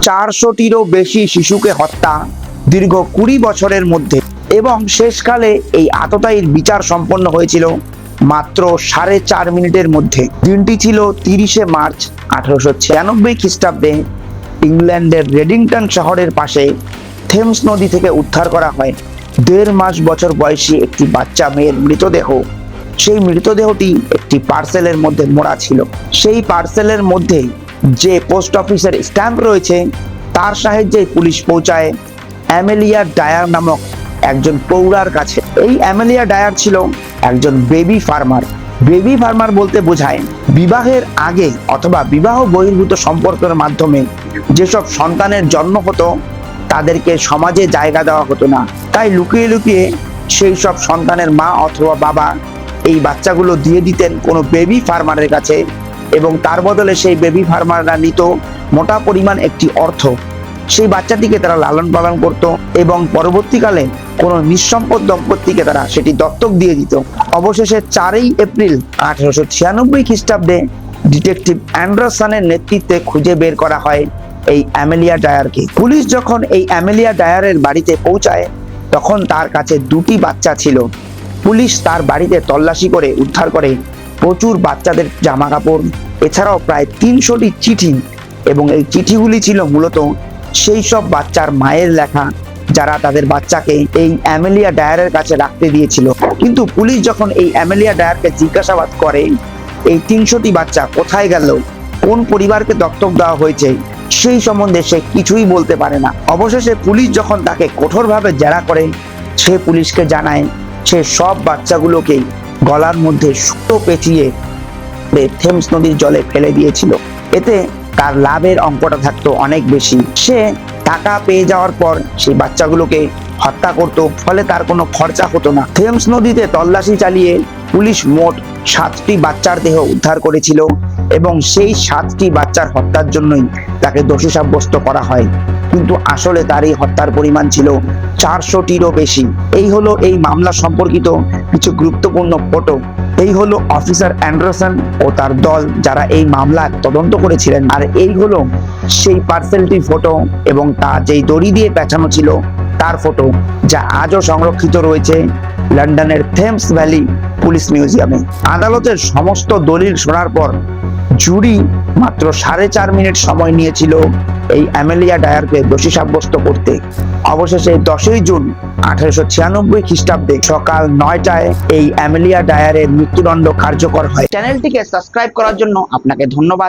400টিরও বেশি শিশুকে হত্যা দীর্ঘ 20 বছরের মধ্যে, এবং শেষকালে এই আততায়ীর বিচার সম্পন্ন হয়েছিল মাত্র 4.5 মিনিটের মধ্যে। দিনটি ছিল 30শে মার্চ 1896 খ্রিস্টাব্দে। ইংল্যান্ডের রেডিংটন শহরের পাশে থেমস নদী থেকে উদ্ধার করা হয় 1.5 মাস বছর বয়সী একটি বাচ্চা মেয়ের মৃতদেহ। সেই মৃতদেহটি একটি পার্সেলের মধ্যে মোড়া ছিল। সেই পার্সেলের মধ্যে যে পোস্ট অফিসের স্ট্যাম্প রয়েছে তার সাহায্যে পুলিশ পৌঁছায় অ্যামেলিয়া ডায়ার নামক একজন পৌরার কাছে। এই অ্যামেলিয়া ডায়ার ছিল একজন বেবি ফার্মার। বেবি ফার্মার বলতে বোঝায় বিবাহের আগে অথবা বিবাহ বহির্ভূত সম্পর্কের মাধ্যমে যেসব সন্তানের জন্ম হতো তাদেরকে সমাজে জায়গা দেওয়া হতো না, তাই লুকিয়ে লুকিয়ে সেই সব সন্তানের মা অথবা বাবা এই বাচ্চাগুলো দিয়ে দিতেন কোনো বেবি ফার্মারের কাছে, এবং তার বদলে সেই বেবি ফার্মাররা নিত মোটা পরিমাণ একটি অর্থ। সেই বাচ্চাটিকে তারা লালন পালন করত এবং পরবর্তীকালে কোনো নিঃসম্পদ দম্পতিকে তারা সেটি দত্তক দিয়ে দিত। অবশেষে 4 এপ্রিল 1896 খ্রিস্টাব্দে ডিটেকটিভ অ্যান্ডারসনের নেতৃত্বে খুঁজে বের করা হয় এই অ্যামেলিয়া ডায়ারকে। পুলিশ যখন এই অ্যামেলিয়া ডায়ারের বাড়িতে পৌঁছায় তখন তার কাছে 2টি বাচ্চা ছিল। পুলিশ তার বাড়িতে তল্লাশি করে উদ্ধার করে প্রচুর বাচ্চাদের জামা কাপড়, এছাড়াও প্রায় 300টি চিঠি, এবং এই চিঠিগুলি ছিল মূলত সেই সব বাচ্চার মায়ের লেখা যারা তাদের বাচ্চাকে এই অ্যামেলিয়া ডায়ারের কাছে রাখতে দিয়েছিল। কিন্তু পুলিশ যখন এই অ্যামেলিয়া ডায়ারকে জিজ্ঞাসাবাদ করে এই 300টি বাচ্চা কোথায় গেল, কোন পরিবারকে দত্তক দেওয়া হয়েছে, সেই সম্বন্ধে সে কিছুই বলতে পারে না। অবশেষে পুলিশ যখন তাকে কঠোরভাবে জেরা করে সে পুলিশকে জানায় সে সব বাচ্চাগুলোকেই গলার মধ্যে সুতো পেঁচিয়ে থেমস নদীর জলে ফেলে দিয়েছিল। এতে তার লাভের অঙ্কটা থাকতো অনেক বেশি। সে টাকা পেয়ে যাওয়ার পর সেই বাচ্চাগুলোকে হত্যা করত, ফলে তার কোনো খরচা হতো না। থেমস নদীতে তল্লাশি চালিয়ে পুলিশ মোট 7টি বাচ্চার দেহ উদ্ধার করেছিল, এবং সেই 7টি বাচ্চার হত্যার জন্যই তাকে দোষী সাব্যস্ত করা হয়। কিন্তু আসলে তার এই হত্যার পরিমাণ ছিল 400টিরও বেশি। এই হলো এই মামলা সম্পর্কিত কিছু গুরুত্বপূর্ণ ফটো। এই হলো অফিসার অ্যান্ডারসন ও তার দল যারা এই মামলা তদন্ত করেছিলেন। আর এই হলো সেই পার্সেলটি ফটো এবং তা যেই দড়ি দিয়ে পেঁচানো ছিল তার ফটো, যা আজও সংরক্ষিত রয়েছে লন্ডনের থেমস ভ্যালি পুলিশ মিউজিয়ামে। আদালতের সমস্ত দলিল শোনার পর জুরি মাত্র 4.5 মিনিট সময় নিয়েছিল এই অ্যামেলিয়া ডায়ারকে দোষী সাব্যস্ত করতে। অবশেষে 10ই জুন 1896 খ্রিস্টাব্দে সকাল 9টায় এই অ্যামেলিয়া ডায়ারের মৃত্যুদণ্ড কার্যকর হয়। চ্যানেলটিকে সাবস্ক্রাইব করার জন্য আপনাকে ধন্যবাদ।